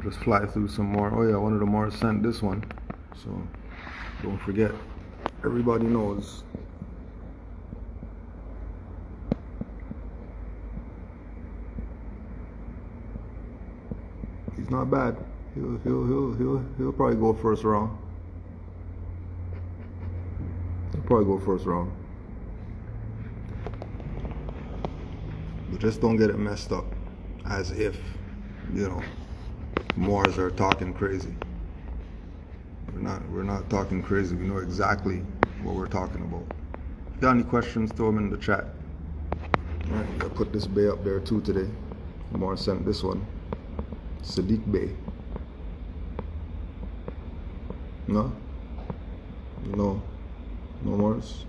just fly through some more. Oh yeah, one of the more sent this one. So don't forget. Everybody knows. He's not bad. He'll probably go first round. He'll probably go first round. But just don't get it messed up as if, you know, Moors are talking crazy. We're not talking crazy. We know exactly what we're talking about. If you got any questions, throw them in the chat. Alright, I put this bay up there too today. Moor sent this one. Sadiq Bay. No? No Moors?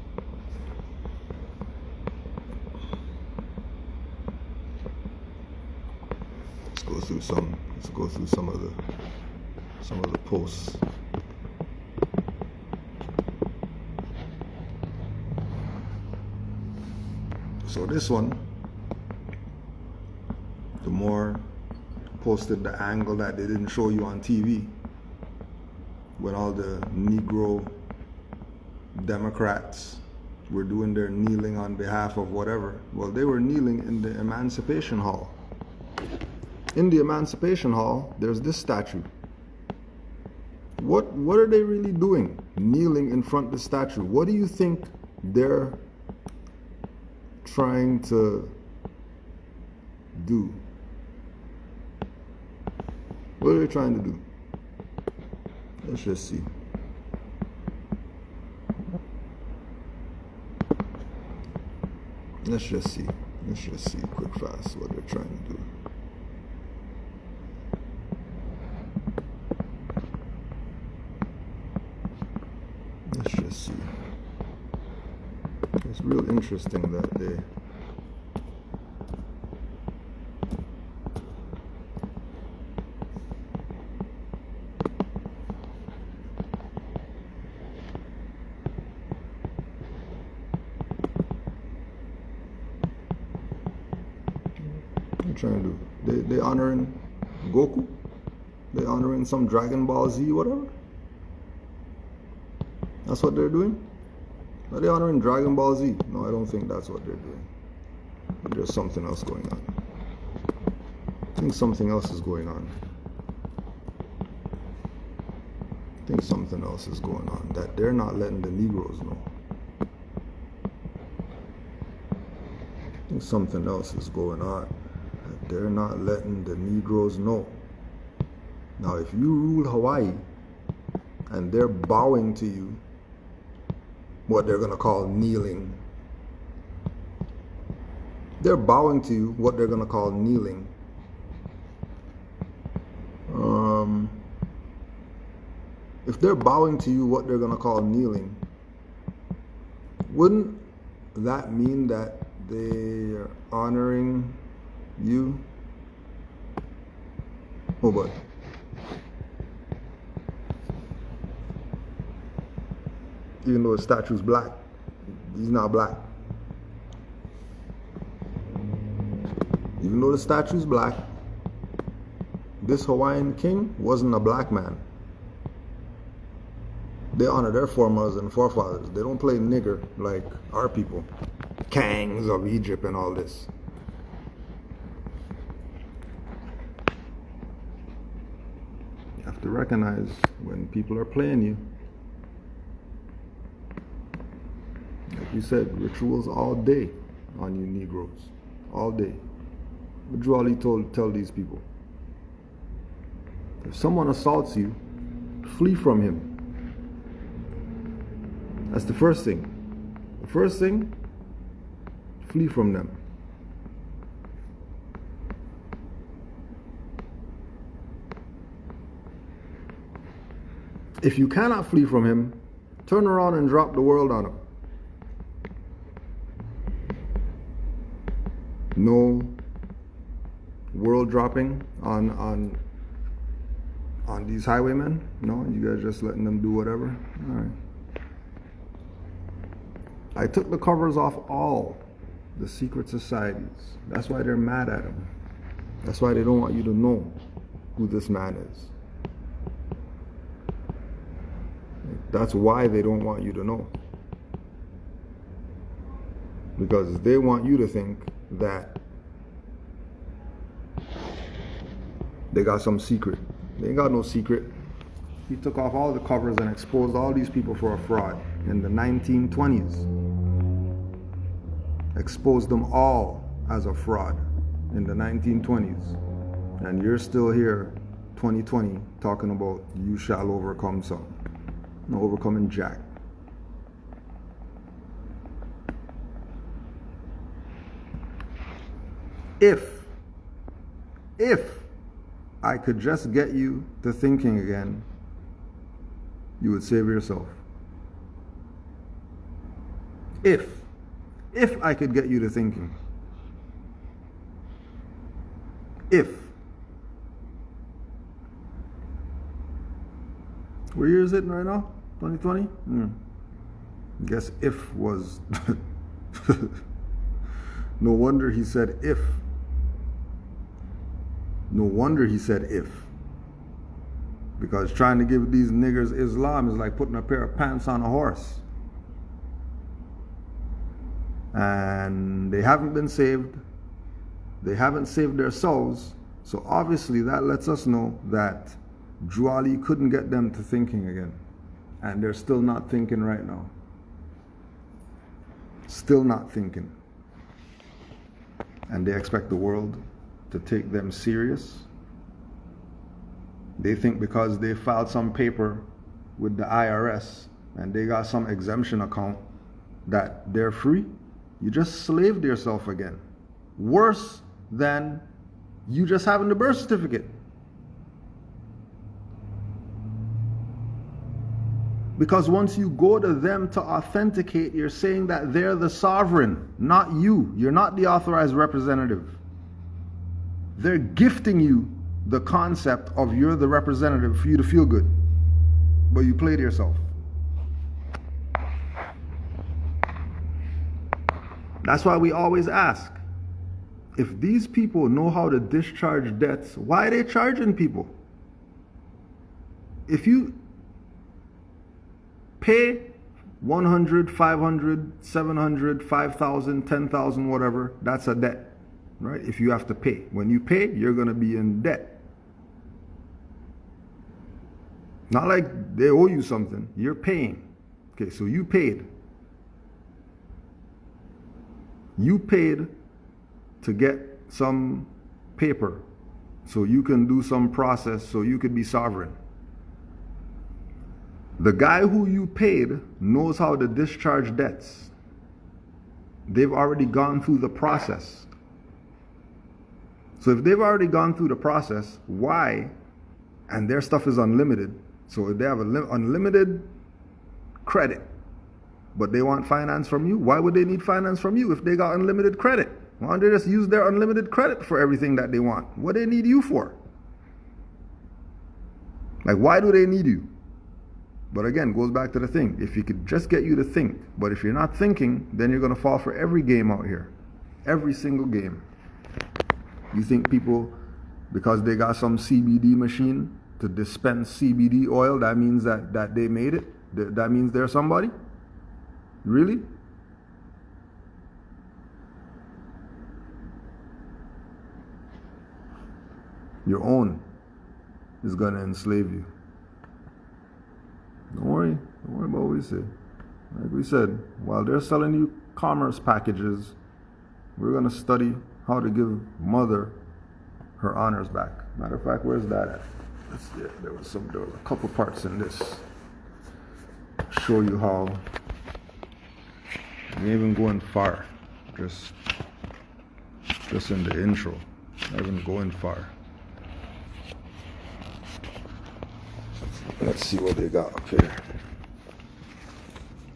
Let's go through some of the posts. So this one, the more posted the angle that they didn't show you on TV when all the Negro Democrats were doing their kneeling on behalf of whatever. Well, they were kneeling in the Emancipation Hall. In the Emancipation Hall, there's this statue. What are they really doing? Kneeling in front of the statue. What do you think they're trying to do? What are they trying to do? Let's just see. Let's just see quick fast what they're trying to do. Let's just see. It's real interesting that they trying to do. They honoring Goku? They honoring some Dragon Ball Z, whatever? That's what they're doing? Are they honoring Dragon Ball Z? No, I don't think that's what they're doing. There's something else going on. I think something else is going on. That they're not letting the Negroes know. I think something else is going on. They're not letting the Negroes know. Now, if you rule Hawaii and they're bowing to you, what they're going to call kneeling. They're bowing to you, what they're going to call kneeling. If they're bowing to you, what they're going to call kneeling, wouldn't that mean that they're honoring you? Oh, but even though the statue's black, he's not black. Even though the statue's black, this Hawaiian king wasn't a black man. They honor their foremothers and forefathers. They don't play nigger like our people. Kangs of Egypt and all this. You have to recognize when people are playing you. Like you said, rituals all day on you Negroes. All day. What do Ali tell these people? If someone assaults you, flee from him. That's the first thing. The first thing, flee from them. If you cannot flee from him, turn around and drop the world on him. No world dropping on these highwaymen? No, you guys just letting them do whatever? All right. I took the covers off all the secret societies. That's why they're mad at him. That's why they don't want you to know. who this man is. That's why they don't want you to know. Because they want you to think that they got some secret. They ain't got no secret. He took off all the covers and exposed all these people for a fraud in the 1920s. Exposed them all as a fraud in the 1920s. And you're still here, 2020, talking about you shall overcome some. No overcoming jack. If I could just get you to thinking again, you would save yourself. If I could get you to thinking. If. What year is it right now? 2020? I guess if was... No wonder he said if. No wonder he said if. Because trying to give these niggers Islam is like putting a pair of pants on a horse. And they haven't been saved. They haven't saved their souls. So obviously that lets us know that Juali couldn't get them to thinking again. And they're still not thinking right now. Still not thinking. And they expect the world to take them serious. They think because they filed some paper with the IRS and they got some exemption account that they're free. You just slaved yourself again. Worse than you just having the birth certificate. Because once you go to them to authenticate, you're saying that they're the sovereign, not you. You're not the authorized representative. They're gifting you the concept of you're the representative for you to feel good. But you played yourself. That's why we always ask, if these people know how to discharge debts, why are they charging people? If you pay 100, 500, 700, 5,000, 10,000, whatever, that's a debt, right? If you have to pay. When you pay, you're going to be in debt. Not like they owe you something. You're paying. Okay, so you paid. You paid to get some paper so you can do some process so you could be sovereign. The guy who you paid knows how to discharge debts. They've already gone through the process. So if they've already gone through the process, why? And their stuff is unlimited. So if they have unlimited credit, but they want finance from you, why would they need finance from you if they got unlimited credit? Why don't they just use their unlimited credit for everything that they want? What do they need you for? Like, why do they need you? But again, goes back to the thing. If he could just get you to think, but if you're not thinking, then you're going to fall for every game out here. Every single game. You think people, because they got some CBD machine to dispense CBD oil, that means that they made it? That means they're somebody? Really? Your own is going to enslave you. Don't worry about what we say. Like we said, while they're selling you commerce packages, we're going to study how to give mother her honors back. Matter of fact, where's that at? There was a couple parts in this. Show you how. You ain't even going far. Just in the intro. Not even going far. Let's see what they got up here.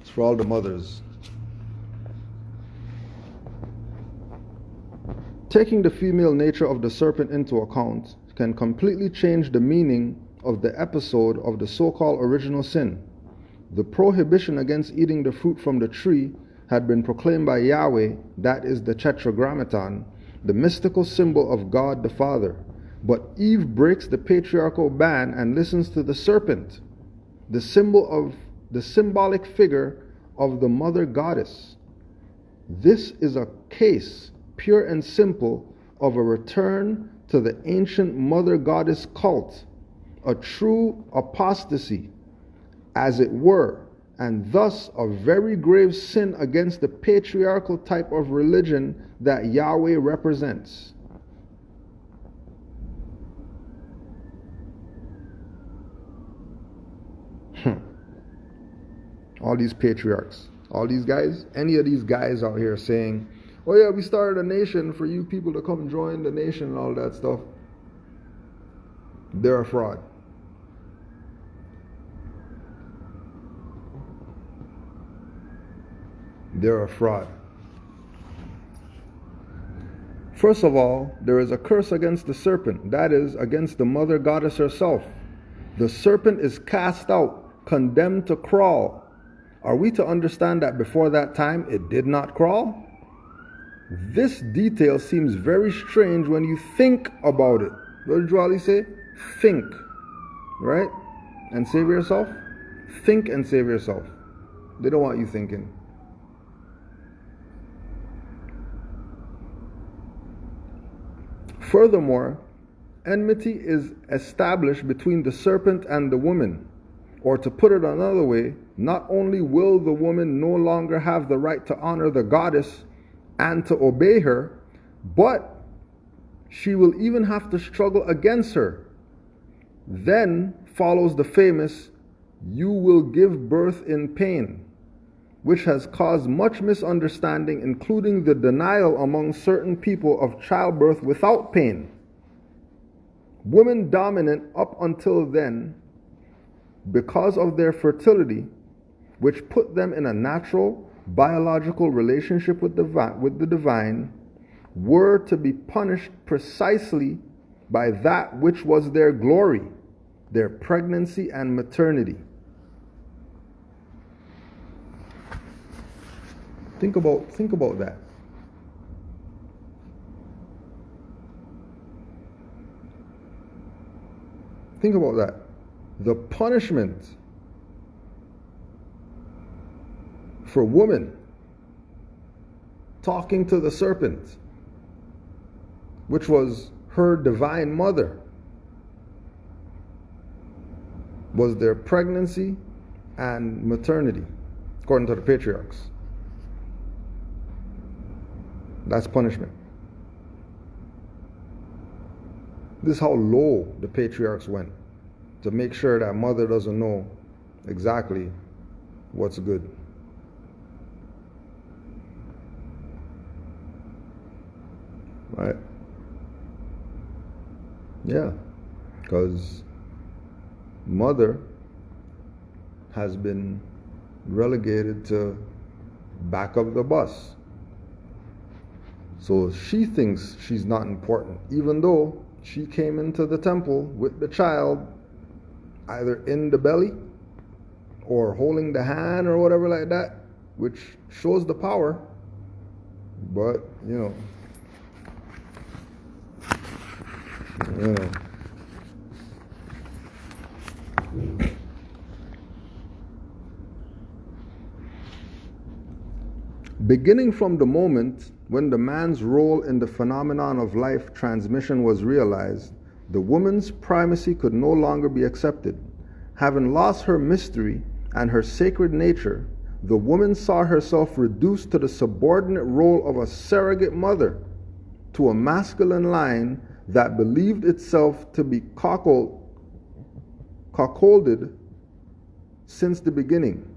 It's for all the mothers. Taking the female nature of the serpent into account can completely change the meaning of the episode of the so-called original sin. The prohibition against eating the fruit from the tree had been proclaimed by Yahweh, that is the Tetragrammaton, the mystical symbol of God the Father. But Eve breaks the patriarchal ban and listens to the serpent, the symbolic figure of the mother goddess. This is a case, pure and simple, of a return to the ancient mother goddess cult, a true apostasy, as it were, and thus a very grave sin against the patriarchal type of religion that Yahweh represents. All these patriarchs, all these guys, any of these guys out here saying, oh yeah, we started a nation for you people to come join the nation and all that stuff, they're a fraud. They're a fraud. First of all, there is a curse against the serpent, that is, against the mother goddess herself. The serpent is cast out, condemned to crawl. Are we to understand that before that time it did not crawl? This detail seems very strange when you think about it. What did Jwali say? Think, right? And save yourself? Think and save yourself. They don't want you thinking. Furthermore, enmity is established between the serpent and the woman. Or to put it another way, not only will the woman no longer have the right to honor the goddess and to obey her, but she will even have to struggle against her. Then follows the famous, "You will give birth in pain," which has caused much misunderstanding, including the denial among certain people of childbirth without pain. Women dominant up until then, because of their fertility, which put them in a natural, biological relationship with the divine, were to be punished precisely by that which was their glory, their pregnancy and maternity. Think about that. Think about that. The punishment for woman talking to the serpent, which was her divine mother, was their pregnancy and maternity, according to the patriarchs. That's punishment. This is how low the patriarchs went, to make sure that mother doesn't know exactly what's good. Right? Yeah, because mother has been relegated to back of the bus. So she thinks she's not important, even though she came into the temple with the child either in the belly or holding the hand or whatever like that, which shows the power. But, you know. Beginning from the moment when the man's role in the phenomenon of life transmission was realized, the woman's primacy could no longer be accepted. Having lost her mystery and her sacred nature, the woman saw herself reduced to the subordinate role of a surrogate mother to a masculine line that believed itself to be cuckolded since the beginning,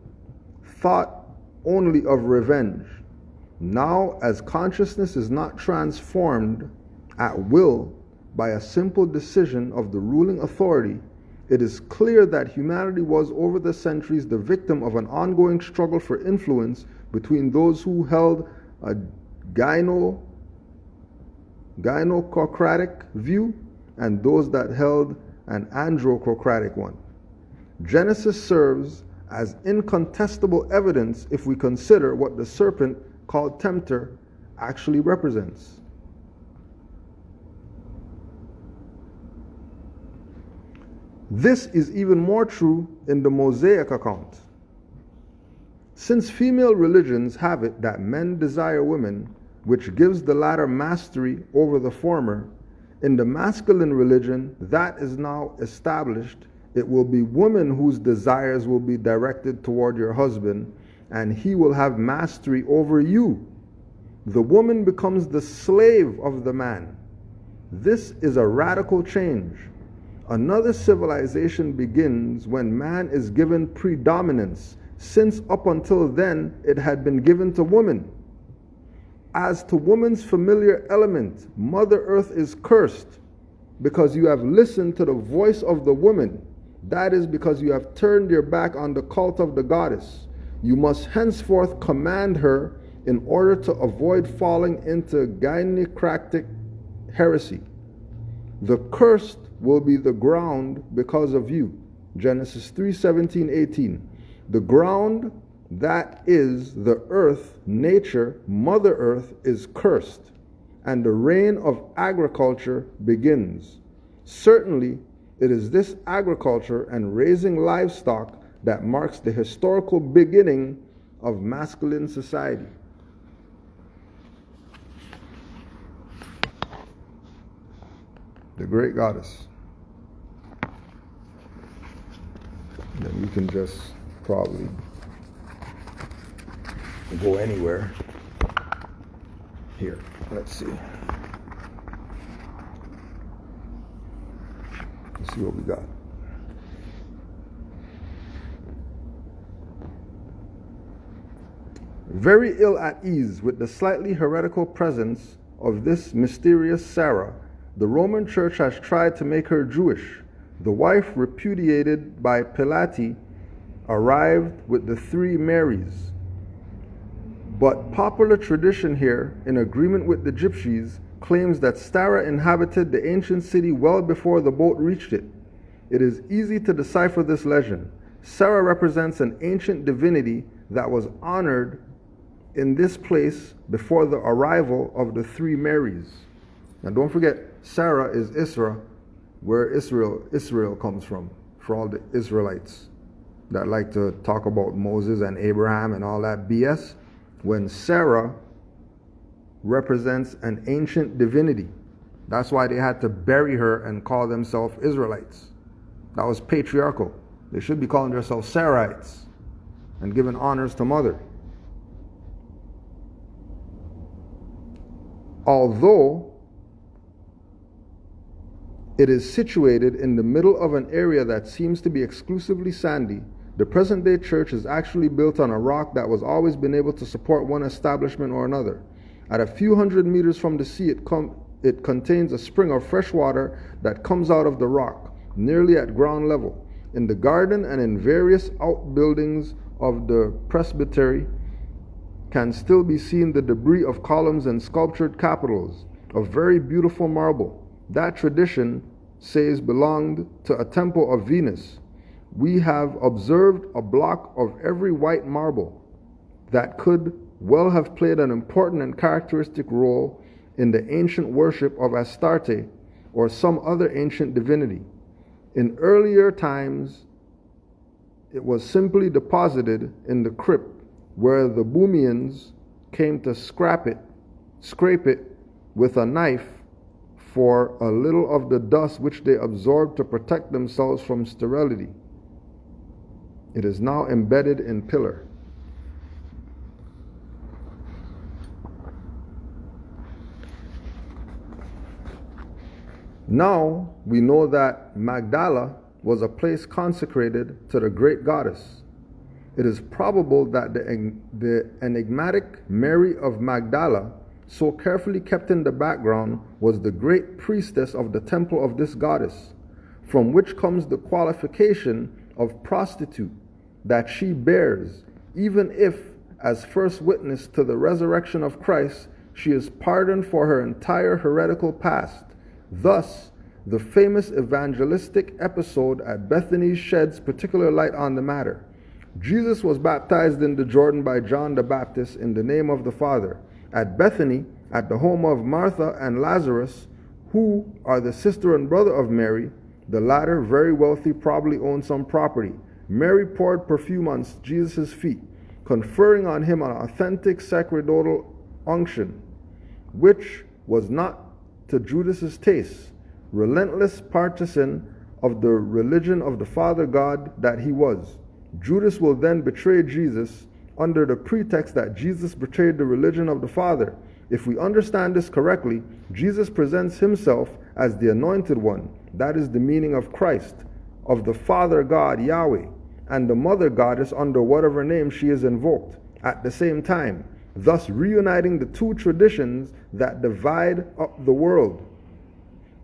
thought only of revenge. Now, as consciousness is not transformed at will by a simple decision of the ruling authority, it is clear that humanity was over the centuries the victim of an ongoing struggle for influence between those who held a gynocratic view and those that held an androcratic one. Genesis serves as incontestable evidence if we consider what the serpent, called tempter, actually represents. This is even more true in the Mosaic account. Since female religions have it that men desire women, which gives the latter mastery over the former, in the masculine religion that is now established, it will be women whose desires will be directed toward your husband, and he will have mastery over you. The woman becomes the slave of the man. This is a radical change. Another civilization begins when man is given predominance, since up until then it had been given to woman. As to woman's familiar element, Mother Earth is cursed because you have listened to the voice of the woman. That is because you have turned your back on the cult of the goddess. You must henceforth command her in order to avoid falling into gynecratic heresy. The cursed will be the ground because of you. Genesis 3:17, 18. The ground, that is the earth, nature, Mother Earth, is cursed, and the reign of agriculture begins. Certainly, it is this agriculture and raising livestock that marks the historical beginning of masculine society. The great goddess. Then you can just probably go anywhere. Here, let's see. Let's see what we got. Very ill at ease with the slightly heretical presence of this mysterious Sarah, the Roman Church has tried to make her Jewish. The wife repudiated by Pilate arrived with the three Marys. But popular tradition here, in agreement with the Gypsies, claims that Sarah inhabited the ancient city well before the boat reached it. It is easy to decipher this legend. Sarah represents an ancient divinity that was honored in this place before the arrival of the three Marys. Now don't forget, Sarah is Isra, where Israel comes from, for all the Israelites that like to talk about Moses and Abraham and all that BS. When Sarah represents an ancient divinity, that's why they had to bury her and call themselves Israelites. That was patriarchal. They should be calling themselves Saraites and giving honors to mother. Although it is situated in the middle of an area that seems to be exclusively sandy, the present-day church is actually built on a rock that was always been able to support one establishment or another. At a few hundred meters from the sea, it contains a spring of fresh water that comes out of the rock, nearly at ground level. In the garden and in various outbuildings of the presbytery can still be seen the debris of columns and sculptured capitals of very beautiful marble. That tradition says belonged to a temple of Venus. We have observed a block of every white marble that could well have played an important and characteristic role in the ancient worship of Astarte or some other ancient divinity. In earlier times, it was simply deposited in the crypt where the Boomians came to scrape it with a knife for a little of the dust which they absorbed to protect themselves from sterility. It is now embedded in pillar. Now we know that Magdala was a place consecrated to the great goddess. It is probable that the enigmatic Mary of Magdala, so carefully kept in the background, was the great priestess of the temple of this goddess, from which comes the qualification of prostitute that she bears, even if, as first witness to the resurrection of Christ, she is pardoned for her entire heretical past. Thus, the famous evangelistic episode at Bethany sheds particular light on the matter. Jesus was baptized in the Jordan by John the Baptist in the name of the Father. At Bethany, at the home of Martha and Lazarus, who are the sister and brother of Mary, The latter, very wealthy, probably owned some property. Mary poured perfume on Jesus' feet, conferring on him an authentic sacerdotal unction, which was not to Judas's taste, relentless partisan of the religion of the Father God that he was. Judas will then betray Jesus under the pretext that Jesus betrayed the religion of the Father. If we understand this correctly, Jesus presents himself as the anointed one. That is the meaning of Christ, of the Father God, Yahweh, and the Mother Goddess under whatever name she is invoked at the same time, thus reuniting the two traditions that divide up the world.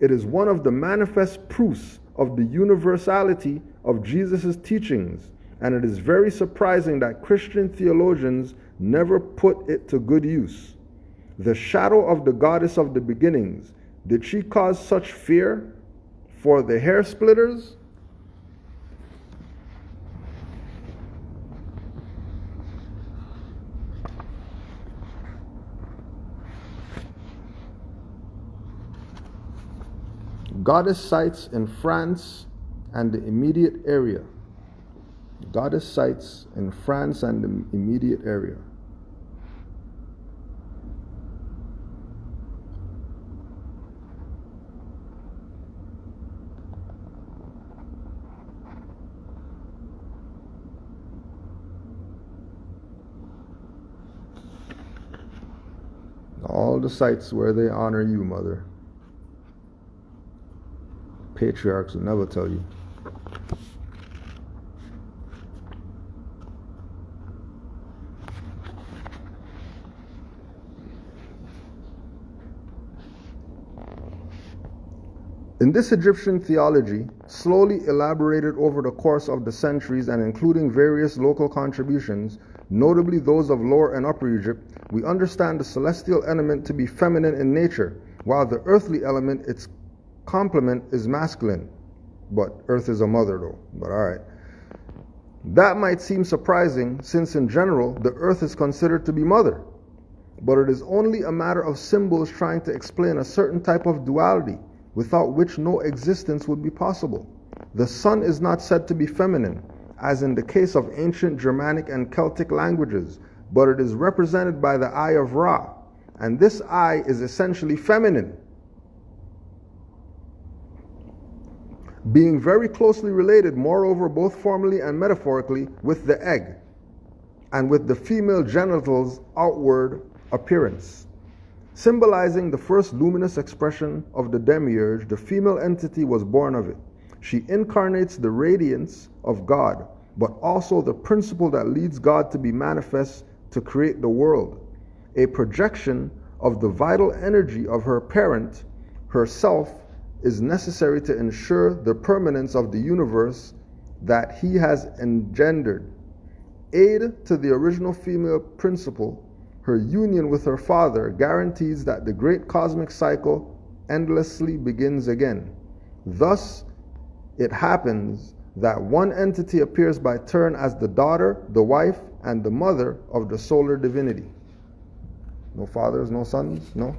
It is one of the manifest proofs of the universality of Jesus' teachings, and it is very surprising that Christian theologians never put it to good use. The shadow of the goddess of the beginnings, did she cause such fear for the hair splitters? Goddess sites in France and the immediate area. Goddess sites in France and the immediate area. All the sites where they honor you, Mother. Patriarchs will never tell you. In this Egyptian theology, slowly elaborated over the course of the centuries and including various local contributions, notably those of Lower and Upper Egypt, we understand the celestial element to be feminine in nature, while the earthly element, its complement, is masculine. But earth is a mother though, but alright. That might seem surprising, since in general, the earth is considered to be mother. But it is only a matter of symbols trying to explain a certain type of duality, without which no existence would be possible. The sun is not said to be feminine, as in the case of ancient Germanic and Celtic languages, but it is represented by the eye of Ra, and this eye is essentially feminine, being very closely related, moreover, both formally and metaphorically, with the egg, and with the female genital's outward appearance. Symbolizing the first luminous expression of the demiurge, the female entity was born of it. She incarnates the radiance of God, but also the principle that leads God to be manifest to create the world. A projection of the vital energy of her parent, herself, is necessary to ensure the permanence of the universe that he has engendered. Aid to the original female principle, her union with her father guarantees that the great cosmic cycle endlessly begins again. Thus, it happens that one entity appears by turn as the daughter, the wife, and the mother of the solar divinity. No fathers, no sons, no?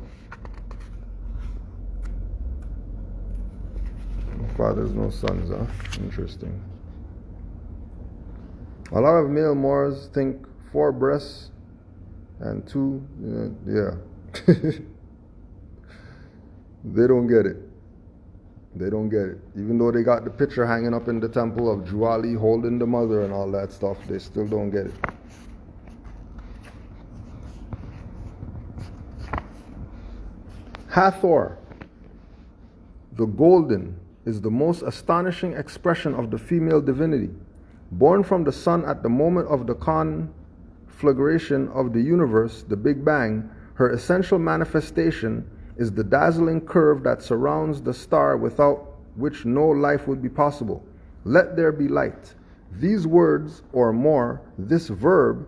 No fathers, no sons, huh? Interesting. A lot of male Moors think 4 breasts and 2, yeah. They don't get it. They don't get it. Even though they got the picture hanging up in the temple of Juali holding the mother and all that stuff, they still don't get it. Hathor, the golden, is the most astonishing expression of the female divinity. Born from the sun at the moment of the conflagration of the universe, the Big Bang, her essential manifestation is the dazzling curve that surrounds the star without which no life would be possible. Let there be light. These words, or more, this verb,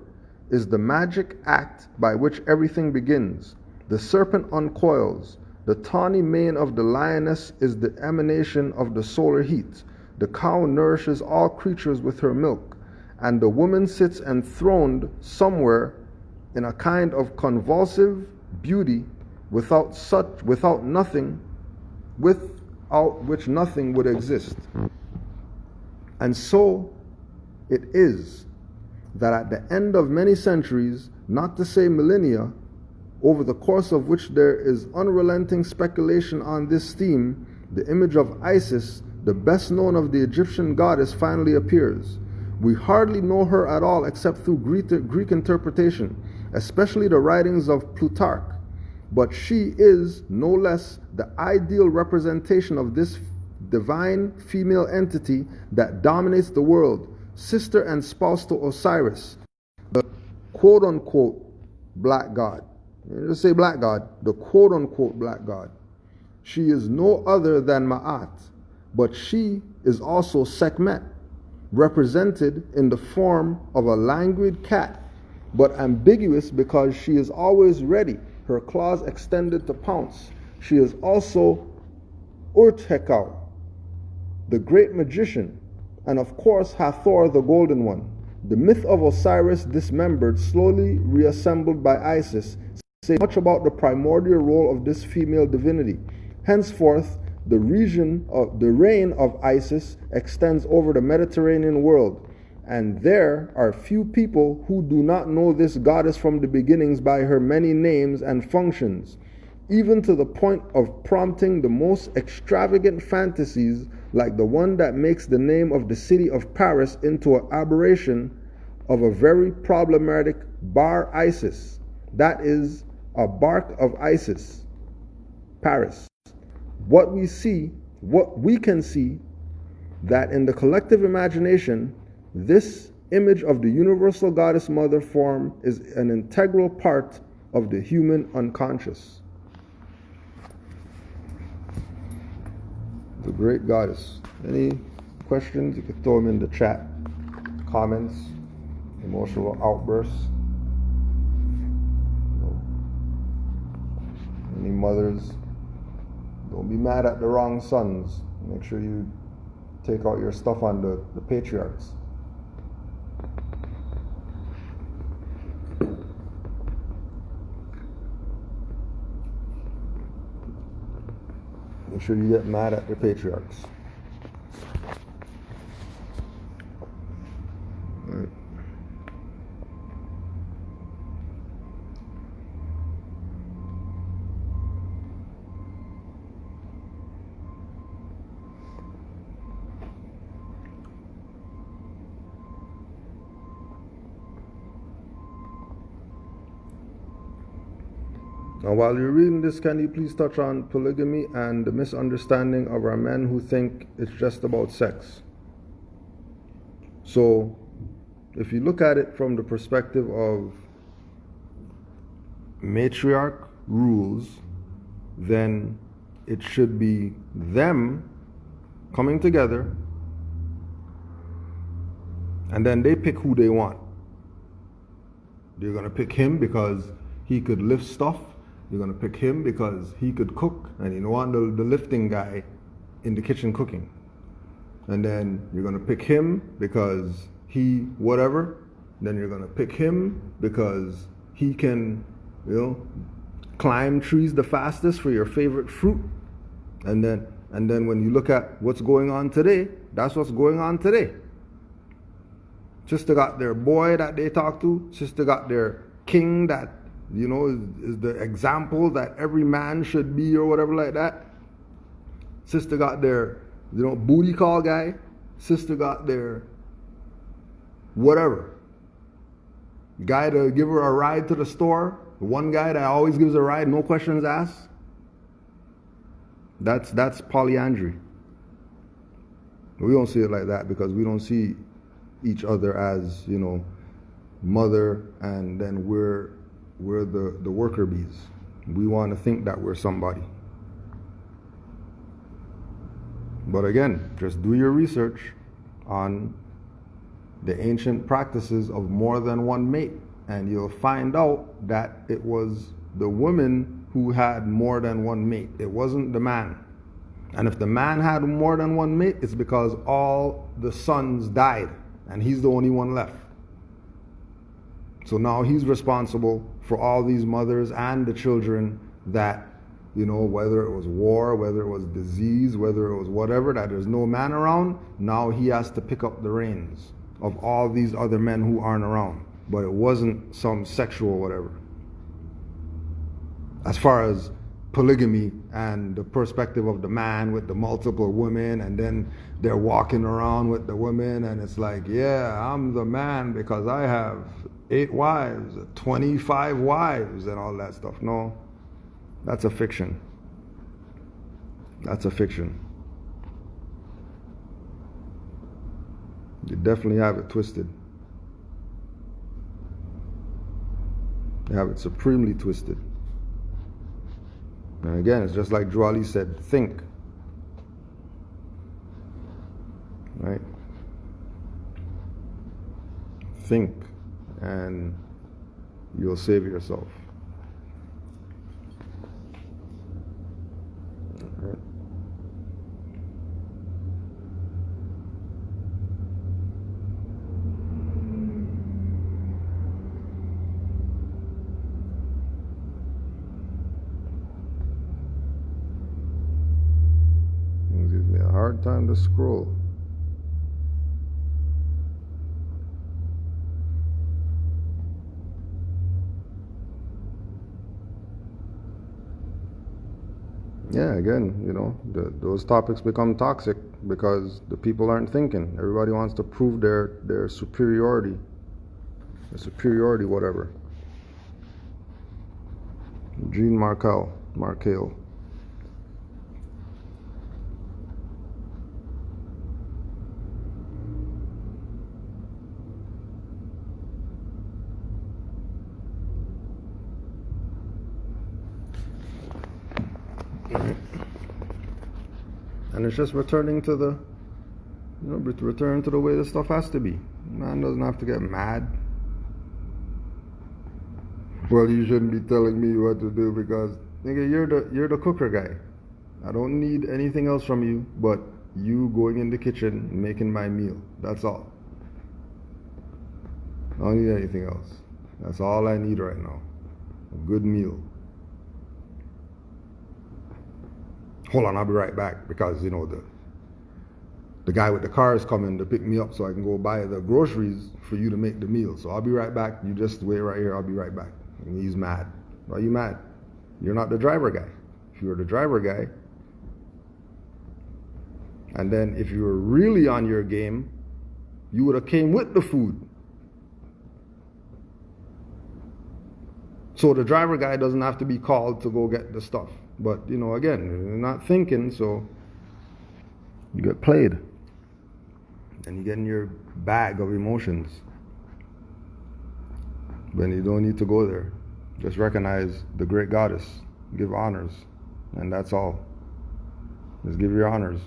is the magic act by which everything begins. The serpent uncoils. The tawny mane of the lioness is the emanation of the solar heat. The cow nourishes all creatures with her milk, and the woman sits enthroned somewhere in a kind of convulsive beauty, without nothing, with without which nothing would exist. And so it is that at the end of many centuries, not to say millennia, over the course of which there is unrelenting speculation on this theme, the image of Isis, the best known of the Egyptian goddess, finally appears. We hardly know her at all except through Greek interpretation, especially the writings of Plutarch. But she is, no less, the ideal representation of this divine female entity that dominates the world, sister and spouse to Osiris, the quote-unquote black god. Just say black god, the quote-unquote black god. She is no other than Ma'at, but she is also Sekhmet, represented in the form of a languid cat, but ambiguous because she is always ready, her claws extended to pounce. She is also Urtekau, the great magician, and of course Hathor, the golden one. The myth of Osiris dismembered, slowly reassembled by Isis, say much about the primordial role of this female divinity. Henceforth, the reign of Isis extends over the Mediterranean world, and there are few people who do not know this goddess from the beginnings by her many names and functions, even to the point of prompting the most extravagant fantasies, like the one that makes the name of the city of Paris into an aberration of a very problematic Bar Isis, that is, a bark of Isis, Paris. What we can see, that in the collective imagination, this image of the universal goddess mother form is an integral part of the human unconscious. The great goddess. Any questions? You can throw them in the chat. Comments, emotional outbursts. Any mothers? Don't be mad at the wrong sons. Make sure you take out your stuff on the patriarchs. Make sure you get mad at the patriarchs. All right. Now, while you're reading this, can you please touch on polygamy and the misunderstanding of our men who think it's just about sex? So, if you look at it from the perspective of matriarch rules, then it should be them coming together, and then they pick who they want. They're going to pick him because he could lift stuff. You're going to pick him because he could cook, and you don't want the lifting guy in the kitchen cooking. And then you're going to pick him because he whatever. Then you're going to pick him because he can, climb trees the fastest for your favorite fruit. And then when you look at what's going on today, that's what's going on today. Sister got their boy that they talk to. Sister got their king that is the example that every man should be, or whatever like that. Sister got their, booty call guy. Sister got their whatever. Guy to give her a ride to the store. The one guy that always gives a ride, no questions asked. That's polyandry. We don't see it like that because we don't see each other as, mother, and then we're the worker bees. We want to think that we're somebody. But again, just do your research on the ancient practices of more than one mate, and you'll find out that it was the woman who had more than one mate. It wasn't the man. And if the man had more than one mate, it's because all the sons died, and he's the only one left. So now he's responsible for all these mothers and the children that whether it was war, whether it was disease, whether it was whatever, that there's no man around, now he has to pick up the reins of all these other men who aren't around. But it wasn't some sexual whatever. As far as polygamy and the perspective of the man with the multiple women, and then they're walking around with the women, and it's like, yeah, I'm the man because I have 8 wives, 25 wives, and all that stuff. No, that's a fiction. That's a fiction. You definitely have it twisted. You have it supremely twisted. And again, it's just like Drew Ali said, think. Right? Think, and you'll save yourself. All right. It gives me a hard time to scroll. Yeah, again, those topics become toxic because the people aren't thinking. Everybody wants to prove their superiority. Their superiority, whatever. Markale. And it's just returning to the way the stuff has to be. Man doesn't have to get mad. Well, you shouldn't be telling me what to do because, nigga, you're the cooker guy. I don't need anything else from you but you going in the kitchen and making my meal. That's all. I don't need anything else. That's all I need right now. A good meal. Hold on, I'll be right back because, the guy with the car is coming to pick me up so I can go buy the groceries for you to make the meal. So I'll be right back. You just wait right here. I'll be right back. And he's mad. Why are you mad? You're not the driver guy. If you were the driver guy, and then if you were really on your game, you would have came with the food. So the driver guy doesn't have to be called to go get the stuff. But, again, you're not thinking, so you get played. And you get in your bag of emotions. Then you don't need to go there. Just recognize the great goddess. Give honors. And that's all. Just give your honors.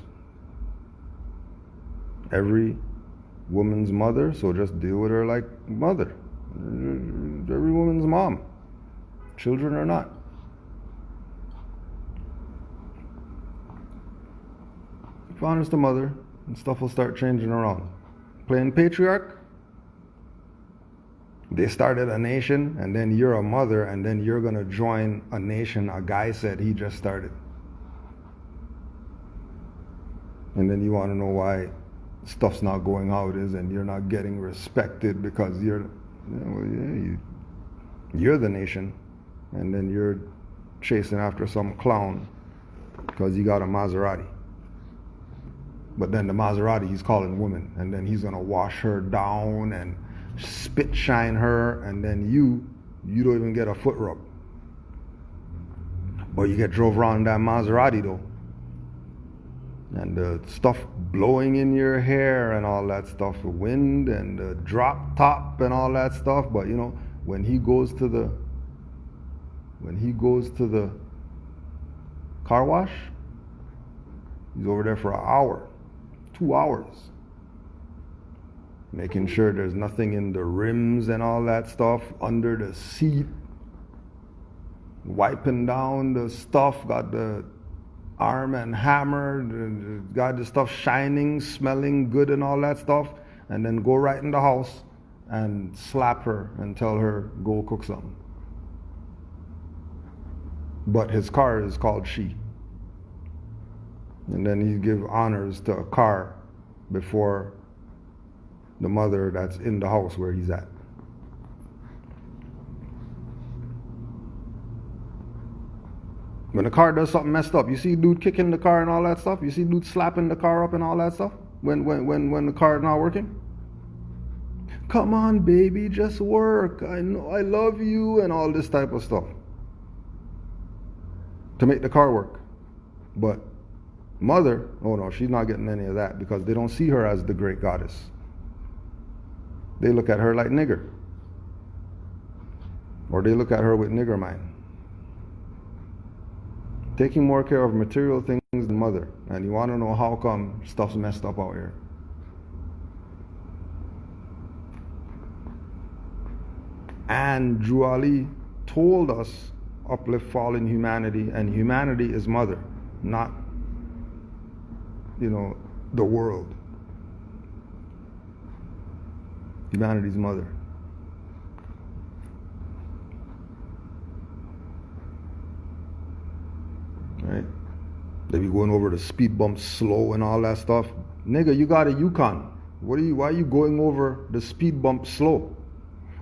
Every woman's mother, so just deal with her like mother. Every woman's mom. Children or not. Honors the mother, and stuff will start changing around. Playing patriarch, they started a nation, and then you're a mother, and then you're going to join a nation a guy said he just started. And then you want to know why stuff's not going how it is, and you're not getting respected because you're the nation, and then you're chasing after some clown because you got a Maserati. But then the Maserati he's calling woman, and then he's gonna wash her down and spit shine her, and then you don't even get a foot rub. But you get drove around in that Maserati though. And the stuff blowing in your hair and all that stuff, the wind and the drop top and all that stuff. But when he goes to the car wash, he's over there for an hour. 2 hours, making sure there's nothing in the rims and all that stuff, under the seat, wiping down the stuff, got the arm and hammer, got the stuff shining, smelling good and all that stuff, and then go right in the house and slap her and tell her, go cook something. but his car is called she. And then he give honors to a car before the mother that's in the house where he's at. When the car does something messed up, you see dude kicking the car and all that stuff? You see dude slapping the car up and all that stuff? When the car is not working? Come on, baby, just work. I know I love you and all this type of stuff. To make the car work. But mother, oh no, she's not getting any of that because they don't see her as the great goddess. They look at her like nigger. Or they look at her with nigger mind. Taking more care of material things than mother. And you want to know how come stuff's messed up out here. And Drew Ali told us uplift fallen humanity, and humanity is mother, not, the world. Humanity's mother. Right? They be going over the speed bumps slow and all that stuff. Nigga, you got a Yukon. Why are you going over the speed bump slow?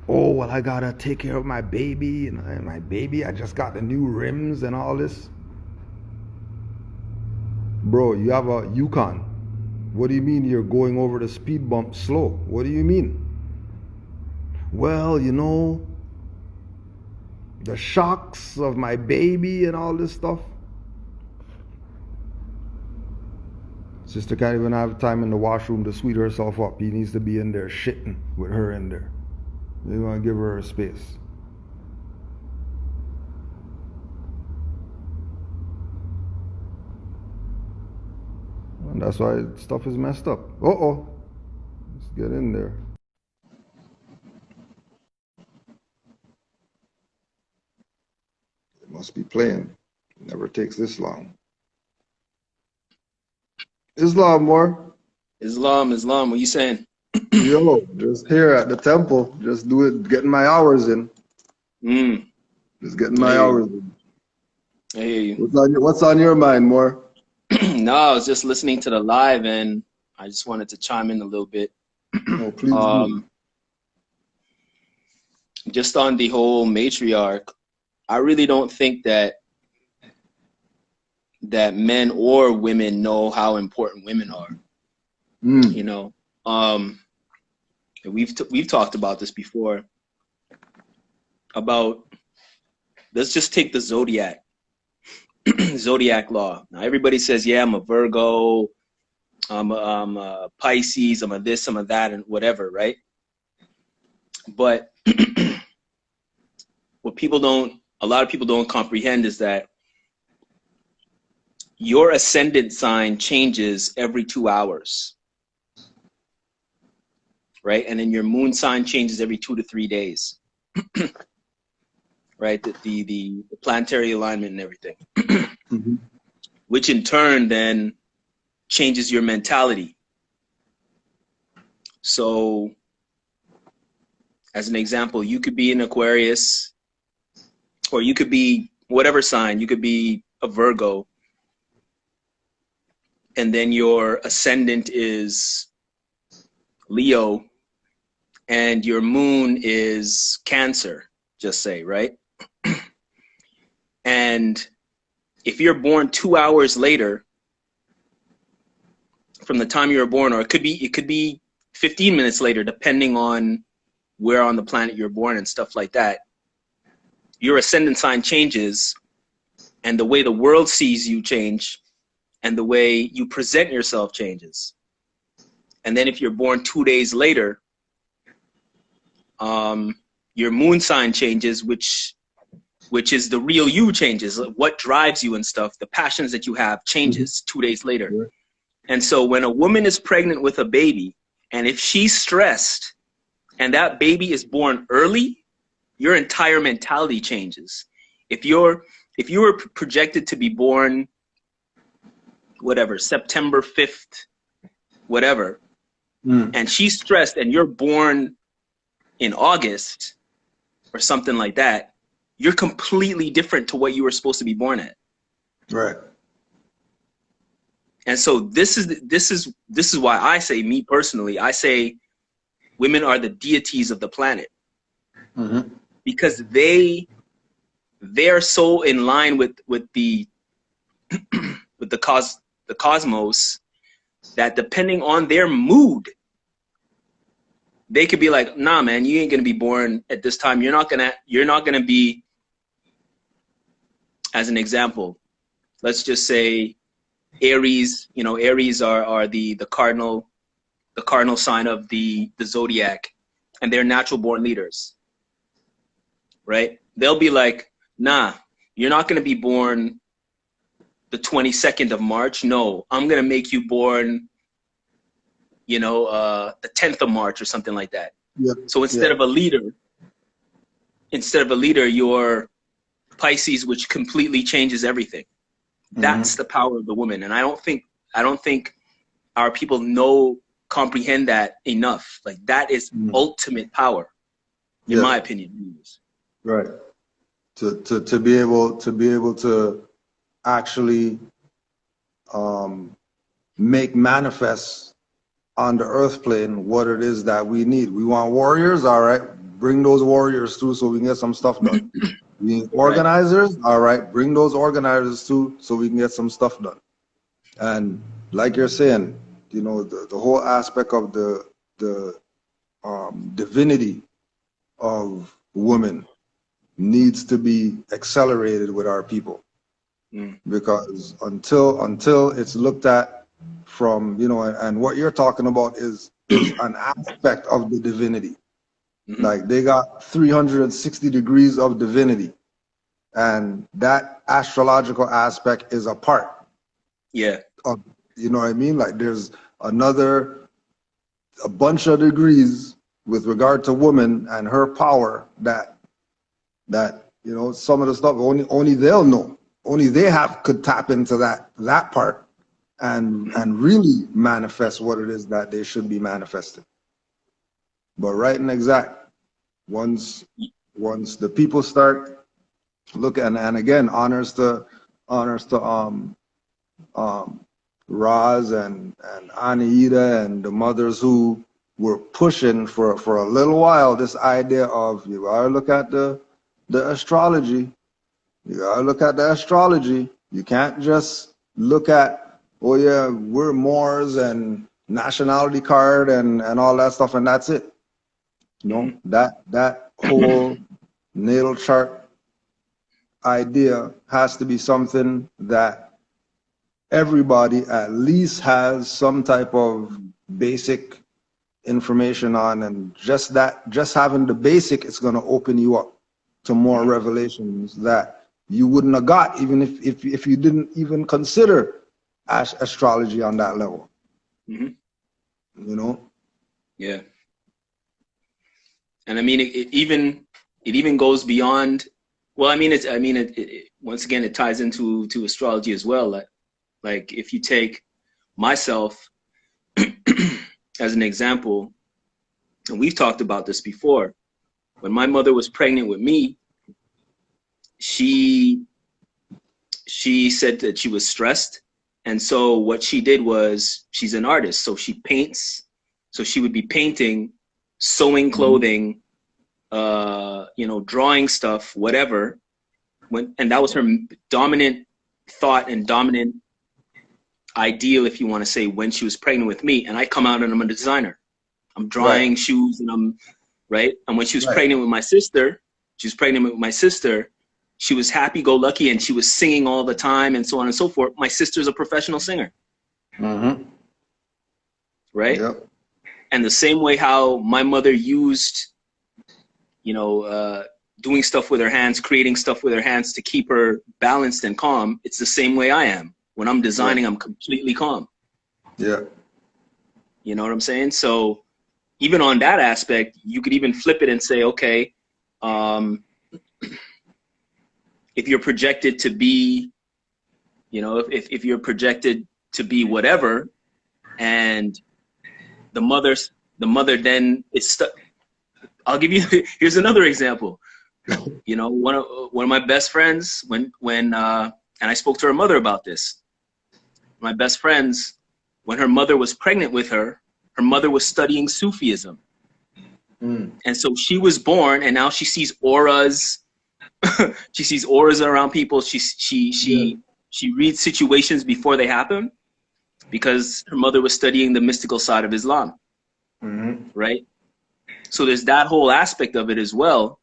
Oh, well, I gotta take care of my baby, and my baby, I just got the new rims and all this. Bro, you have a Yukon. What do you mean you're going over the speed bump slow? What do you mean? Well, the shocks of my baby and all this stuff. Sister can't even have time in the washroom to sweet herself up. He needs to be in there shitting with her in there. They want to give her space. And that's why stuff is messed up. Uh-oh. Let's get in there. It must be playing. It never takes this long. Islam, more. Islam, what you saying? Yo, just here at the temple, just getting my hours in. Just getting my hours in. I hear you. What's on your mind, more? No, I was just listening to the live, and I just wanted to chime in a little bit. Oh, please do. Just on the whole matriarch, I really don't think that men or women know how important women are. We've talked about this before. About, let's just take the zodiac. Zodiac law. Now everybody says, yeah, I'm a Virgo, I'm a Pisces, I'm a this, I'm a that, and whatever, right? But what a lot of people don't comprehend is that your ascendant sign changes every 2 hours, right? And then your moon sign changes every 2 to 3 days, right? The planetary alignment and everything, which in turn then changes your mentality. So as an example, you could be an Aquarius, or you could be whatever sign, you could be a Virgo, and then your ascendant is Leo, and your moon is Cancer, just say, right? And if you're born 2 hours later from the time you were born, or it could be 15 minutes later, depending on where on the planet you're born and stuff like that, your ascendant sign changes, and the way the world sees you change, and the way you present yourself changes. And then if you're born 2 days later, your moon sign changes, which is the real you changes. What drives you and stuff, the passions that you have changes 2 days later. Yeah. And so when a woman is pregnant with a baby, and if she's stressed and that baby is born early, your entire mentality changes. If you were projected to be born, whatever, September 5th, whatever, and she's stressed and you're born in August or something like that, you're completely different to what you were supposed to be born at. Right. And so this is why I say, me personally, I say women are the deities of the planet. Mm-hmm. Because they are so in line with the with the cosmos, that depending on their mood, they could be like, nah, man, you ain't gonna be born at this time. You're not gonna be, as an example, let's just say Aries. You know, Aries are the cardinal sign of the zodiac, and they're natural born leaders, right? They'll be like, nah, you're not gonna be born the 22nd of March. No, I'm gonna make you born, you know, the 10th of March or something like that. Yep. So instead of a leader, you're Pisces, which completely changes everything. Mm-hmm. That's the power of the woman. And I don't think our people comprehend that enough. Like, that is ultimate power, in my opinion. Right. To be able to actually make manifest on the earth plane what it is that we need. We want warriors, all right, bring those warriors through so we can get some stuff done. We need organizers, all right, bring those organizers through so we can get some stuff done. And like you're saying, you know, the whole aspect of the divinity of women needs to be accelerated with our people. Because until it's looked at from, you know, and what you're talking about is an aspect of the divinity. Like, they got 360 degrees of divinity, and that astrological aspect is a part of, you know what I mean? Like, there's a bunch of degrees with regard to woman and her power that you know, some of the stuff only they'll know. Only they could tap into that part and really manifest what it is that they should be manifesting. But right and exact, once the people start looking, and again, honors to Roz and Anita and the mothers who were pushing for a little while this idea of, you gotta look at the astrology. You gotta look at the astrology. You can't just look at, oh yeah, we're Moors and nationality card and all that stuff, and that's it. You know, that whole natal chart idea has to be something that everybody at least has some type of basic information on, and just having the basic is going to open you up to more revelations that you wouldn't have got even if you didn't even consider astrology on that level. You know? Yeah. And I mean, it even goes beyond. Well, I mean, it once again, it ties into astrology as well. Like if you take myself as an example, and we've talked about this before. When my mother was pregnant with me, she said that she was stressed, and so what she did was, she's an artist, so she paints. So she would be painting, sewing clothing, you know, drawing stuff, whatever. And that was her dominant thought and dominant ideal, if you want to say, when she was pregnant with me. And I come out and I'm a designer. I'm drawing shoes, and I'm right. And when she was pregnant with my sister, she was happy-go-lucky, and she was singing all the time, and so on and so forth. My sister's a professional singer. Right? Yep. And the same way how my mother used, you know, doing stuff with her hands, creating stuff with her hands to keep her balanced and calm, it's the same way I am. When I'm designing, I'm completely calm. Yeah. You know what I'm saying? So even on that aspect, you could even flip it and say, okay, if you're projected to be, you know, if you're projected to be whatever, and the mother then is stuck. I'll give you, here's another example. You know, one of my best friends, and I spoke to her mother about this. My best friends, when her mother was pregnant with her, her mother was studying Sufism. And so she was born, and now she sees auras. She sees auras around people. She reads situations before they happen, because her mother was studying the mystical side of Islam. Right? So there's that whole aspect of it as well,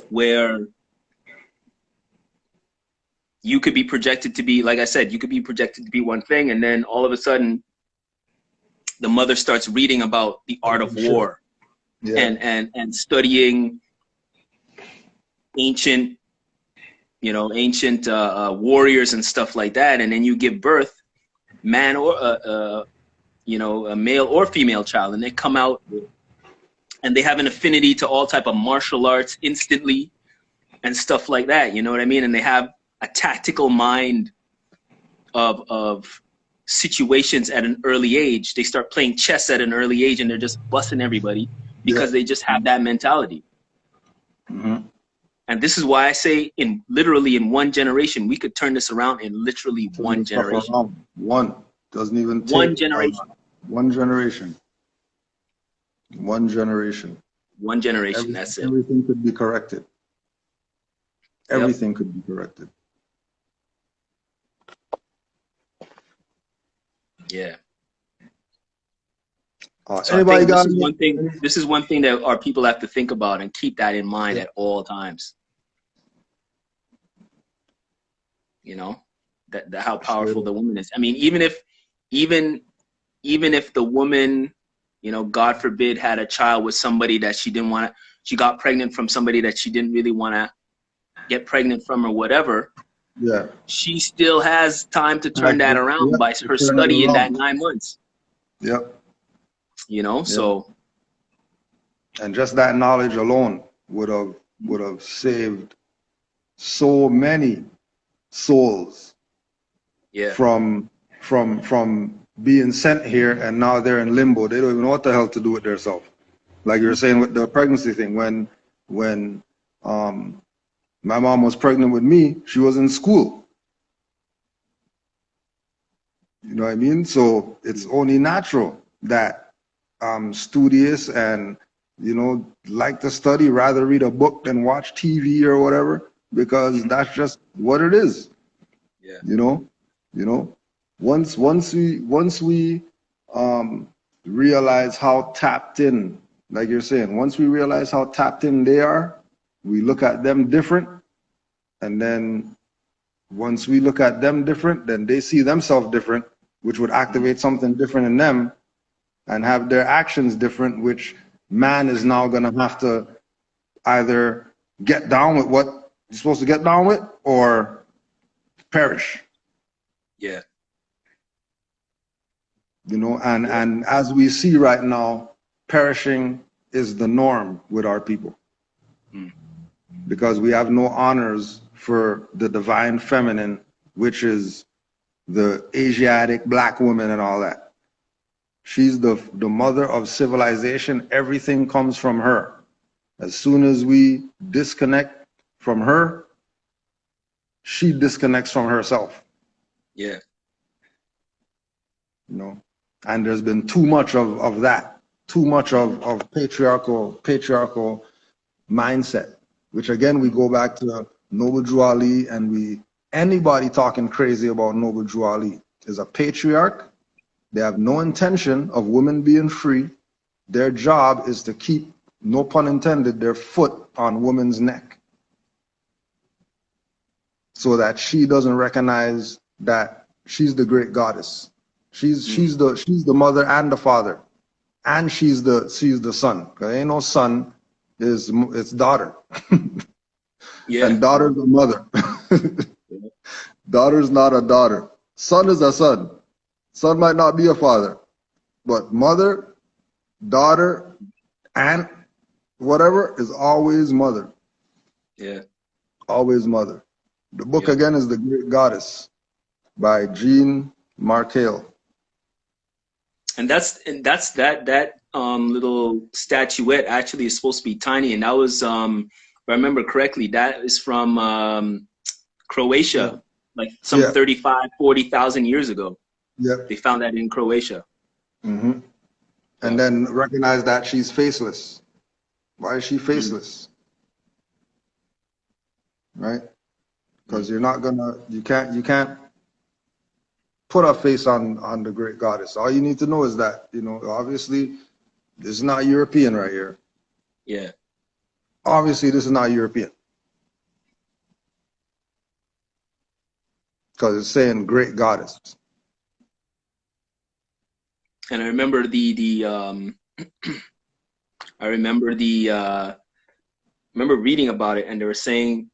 where you could be projected to be, like I said, you could be projected to be one thing, and then all of a sudden the mother starts reading about the art of war and studying ancient warriors and stuff like that, and then you give birth, man or a male or female child, and they come out and they have an affinity to all type of martial arts instantly and stuff like that. You know what I mean? And they have a tactical mind of situations at an early age. They start playing chess at an early age, and they're just busting everybody because they just have that mentality. And this is why I say, literally in one generation, we could turn this around in literally one generation. One doesn't even take one generation. One generation. One generation. One generation. That's it. Everything could be corrected. Everything could be corrected. Yeah. So anybody got this is one thing that our people have to think about and keep that in mind at all times. You know, that how powerful the woman is. I mean, even if the woman, you know, God forbid, had a child with somebody that she didn't want to, she got pregnant from somebody that she didn't really want to get pregnant from or whatever. Yeah. She still has time to turn that around by her studying that 9 months. Yep. You know, so. And just that knowledge alone would have saved so many souls from being sent here, and now they're in limbo. They don't even know what the hell to do with themselves. Like you were saying with the pregnancy thing, when my mom was pregnant with me, she was in school. You know what I mean? So it's only natural that I'm studious and, you know, like to study, rather read a book than watch TV or whatever, because that's just what it is. Yeah. You know, once we realize how tapped in, like you're saying, once we realize how tapped in they are, we look at them different. And then once we look at them different, then they see themselves different, which would activate something different in them and have their actions different, which man is now going to have to either get down with what you're supposed to get down with or perish. Yeah. You know, and as we see right now, perishing is the norm with our people. Because we have no honors for the divine feminine, which is the Asiatic black woman and all that. She's the mother of civilization. Everything comes from her. As soon as we disconnect from her, she disconnects from herself. Yeah. You know, and there's been too much of that, too much of patriarchal mindset, which again, we go back to Noble Drew Ali, and anybody talking crazy about Noble Drew Ali is a patriarch. They have no intention of women being free. Their job is to keep, no pun intended, their foot on woman's neck, so that she doesn't recognize that she's the great goddess. She's the mother and the father, and she's the son. There ain't no son, it's daughter. Yeah. And daughter's a mother. Daughter's not a daughter. Son is a son. Son might not be a father, but mother, daughter, aunt, whatever is always mother. Yeah. Always mother. The book again is The Great Goddess by Jean Markale. And that's that little statuette actually is supposed to be tiny, and that was I remember correctly, that is from Croatia, like some 35, 40,000 years ago. Yep. They found that in Croatia. Mm-hmm. And then recognize that she's faceless. Why is she faceless? Right? Because you're not gonna, you can't put a face on the great goddess. All you need to know is that, you know, obviously this is not European right here. Yeah. Obviously this is not European. Because it's saying great goddess. And I remember I remember remember reading about it, and they were saying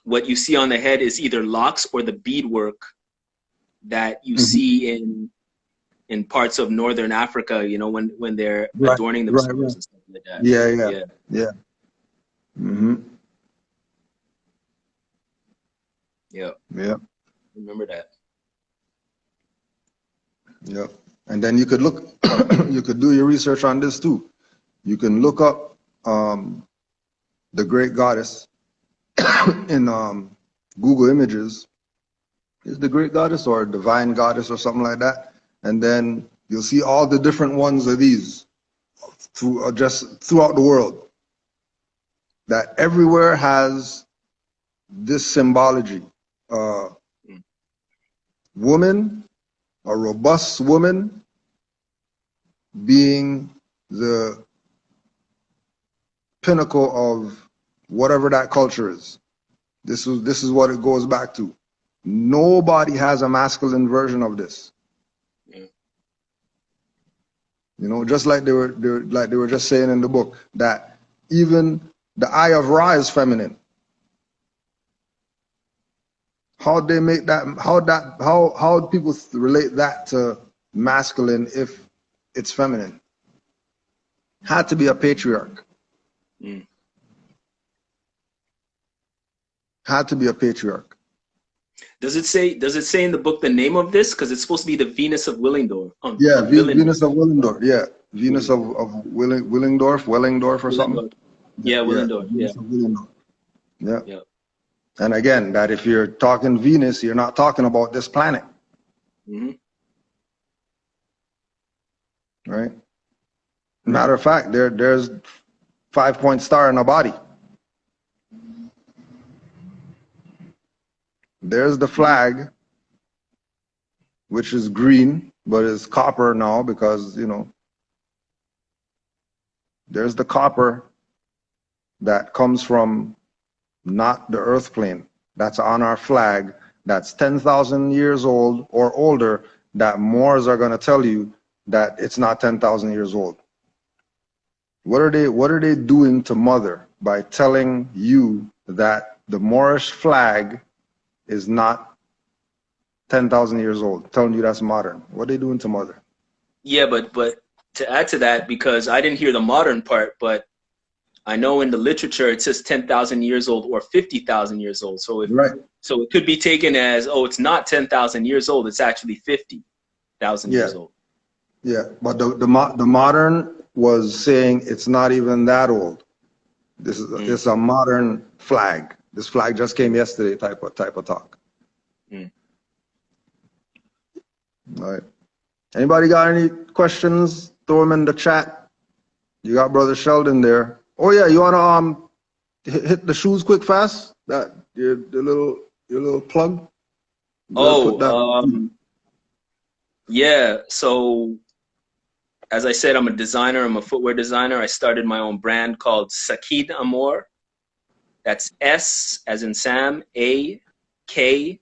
what you see on the head is either locks or the beadwork that you see in parts of northern Africa, you know, when they're adorning themselves and stuff like that. Yeah. Mm-hmm. Yeah. Remember that. Yep. And then you could look, you could do your research on this too. You can look up the great goddess in Google Images. Is the great goddess or divine goddess or something like that? And then you'll see all the different ones of these just throughout the world. That everywhere has this symbology. Woman, a robust woman, being the pinnacle of whatever that culture is. This is what it goes back to. Nobody has a masculine version of this. Yeah. You know, just like they were just saying in the book that even the Eye of Ra is feminine. How they make that? How people relate that to masculine if it's feminine? Had to be a patriarch. Had to be a patriarch. Does it say in the book the name of this? Because it's supposed to be the Venus of Willendorf. Venus of Willendorf. Yeah, Venus of Willendorf or something. Yeah, Willendorf. Venus of Willendorf. Yeah. And again, that if you're talking Venus, you're not talking about this planet. Right? Matter of fact, there's 5-point star in a body. There's the flag, which is green, but is copper now because, you know, there's the copper that comes from not the earth plane. That's on our flag. That's 10,000 years old or older, that Moors are going to tell you that it's not 10,000 years old. What are they doing to Mother by telling you that the Moorish flag is not 10,000 years old, telling you that's modern? What are they doing to Mother? Yeah, but to add to that, because I didn't hear the modern part, but I know in the literature it says 10,000 years old or 50,000 years old. So so it could be taken as, oh, it's not 10,000 years old, it's actually 50,000 years old. Yeah, but the modern was saying it's not even that old. This is it's a modern flag. This flag just came yesterday, type of talk. All right. Anybody got any questions? Throw them in the chat. You got Brother Sheldon there. Oh yeah, you wanna hit the shoes quick fast? That your little plug. Yeah. So as I said, I'm a designer. I'm a footwear designer. I started my own brand called Sakin Amour. That's S as in Sam, AKINAMOUR.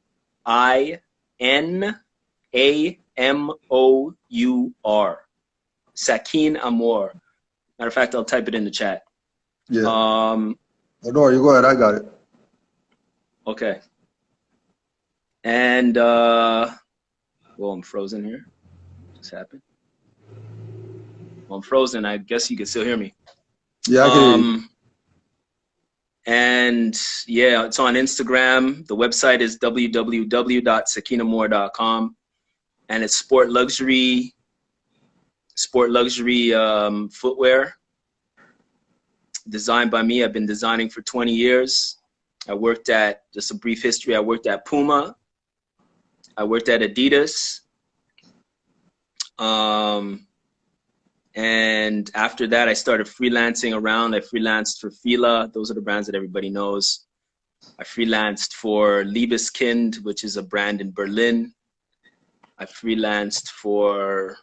Sakin Amour. Matter of fact, I'll type it in the chat. Yeah. No, you go ahead. I got it. Okay. And well, I'm frozen here. What's happened? Well, I'm frozen. I guess you can still hear me. Yeah, I can hear you. And yeah, it's on Instagram. The website is www.sakinamour.com, and it's sport luxury footwear. designed by me. I've been designing for 20 years. I worked at, just a brief history, I worked at Puma. I worked at Adidas. And after that, I started freelancing around. I freelanced for Fila. Those are the brands that everybody knows. I freelanced for Liebeskind, which is a brand in Berlin. I freelanced for,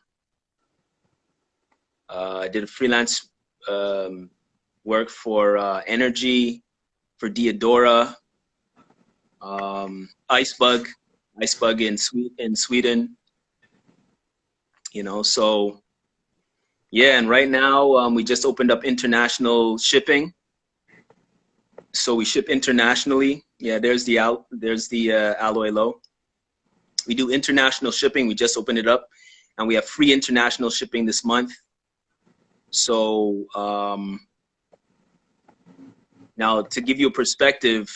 I did a freelance work for Energy, for Diodora, Icebug in Sweden. You know, so yeah, and right now we just opened up international shipping. So we ship internationally. Yeah, there's the alloy low. We do international shipping. We just opened it up, and we have free international shipping this month. So now, to give you a perspective,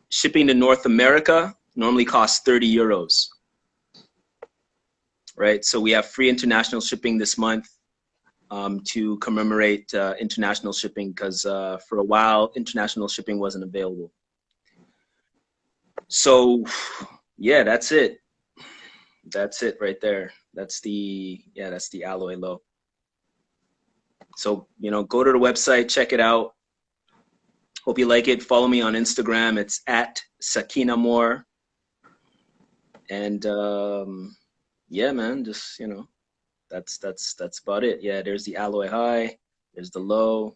shipping to North America normally costs 30 euros. Right, so we have free international shipping this month to commemorate international shipping, because for a while international shipping wasn't available. So yeah, that's it. That's it right there. That's the alloy low. So, you know, go to the website, check it out. Hope you like it. Follow me on Instagram. It's at Sakinamore. And yeah, man, just, you know, that's about it. Yeah, there's the alloy high, there's the low,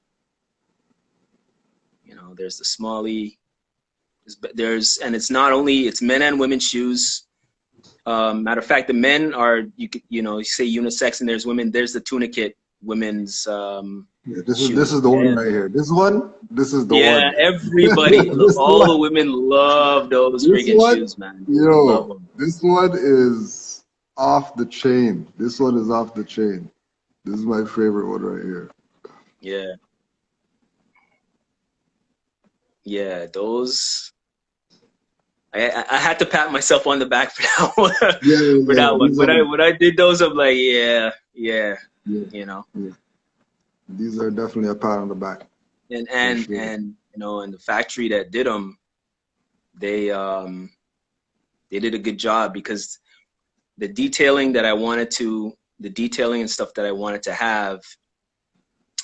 you know, there's the smallie. And it's not only, it's men and women's shoes. Matter of fact, the men are, you know, you say unisex, and there's women. There's the Tunikit women's yeah, this is the one right here. This is the one. Yeah, everybody, all the women love those freaking shoes, man. Yo, this one is off the chain. This one is off the chain. This is my favorite one right here. Yeah. Yeah, those. I had to pat myself on the back for that one. For that one. When I did those, I'm like, yeah, you know. Yeah. These are definitely a pat on the back. And you know, and the factory that did them, they did a good job, because the detailing that I wanted to, the detailing and stuff that I wanted to have,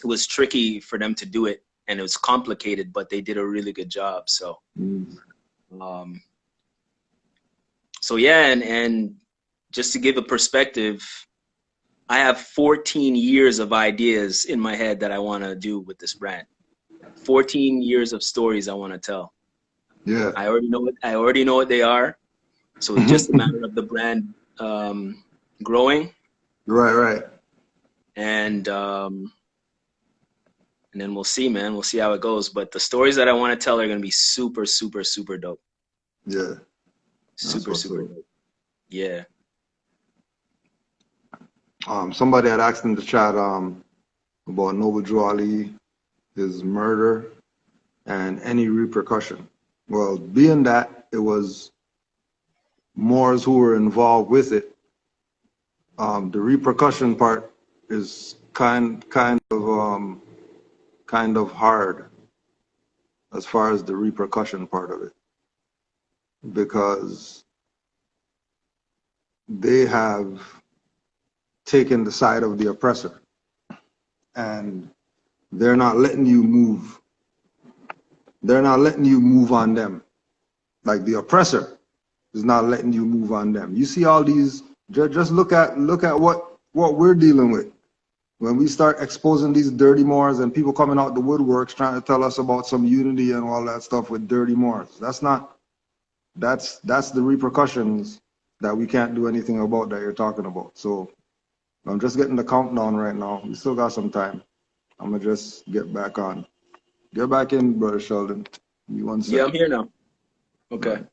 it was tricky for them to do it, and it was complicated, but they did a really good job. So, so yeah, and just to give a perspective, I have 14 years of ideas in my head that I want to do with this brand. 14 years of stories I want to tell. Yeah. I already know what they are. So it's just a matter of the brand growing. Right. And then we'll see, man. We'll see how it goes. But the stories that I want to tell are going to be super, super, super dope. Yeah. Super dope. Yeah. Somebody had asked in the chat about Noble Drew Ali, his murder, and any repercussion. Well, being that it was Moors who were involved with it, the repercussion part is kind of hard as far as the repercussion part of it, because they have taken the side of the oppressor, and they're not letting you move. They're not letting you move on them. Like, the oppressor is not letting you move on them. You see all these, just look at what we're dealing with. When we start exposing these dirty Moors and people coming out the woodworks trying to tell us about some unity and all that stuff with dirty Moors. That's the repercussions that we can't do anything about that you're talking about. So I'm just getting the countdown right now. We still got some time. I'm gonna just get back on. Get back in, Brother Sheldon. You want to say? Yeah, I'm here now. Okay. Right.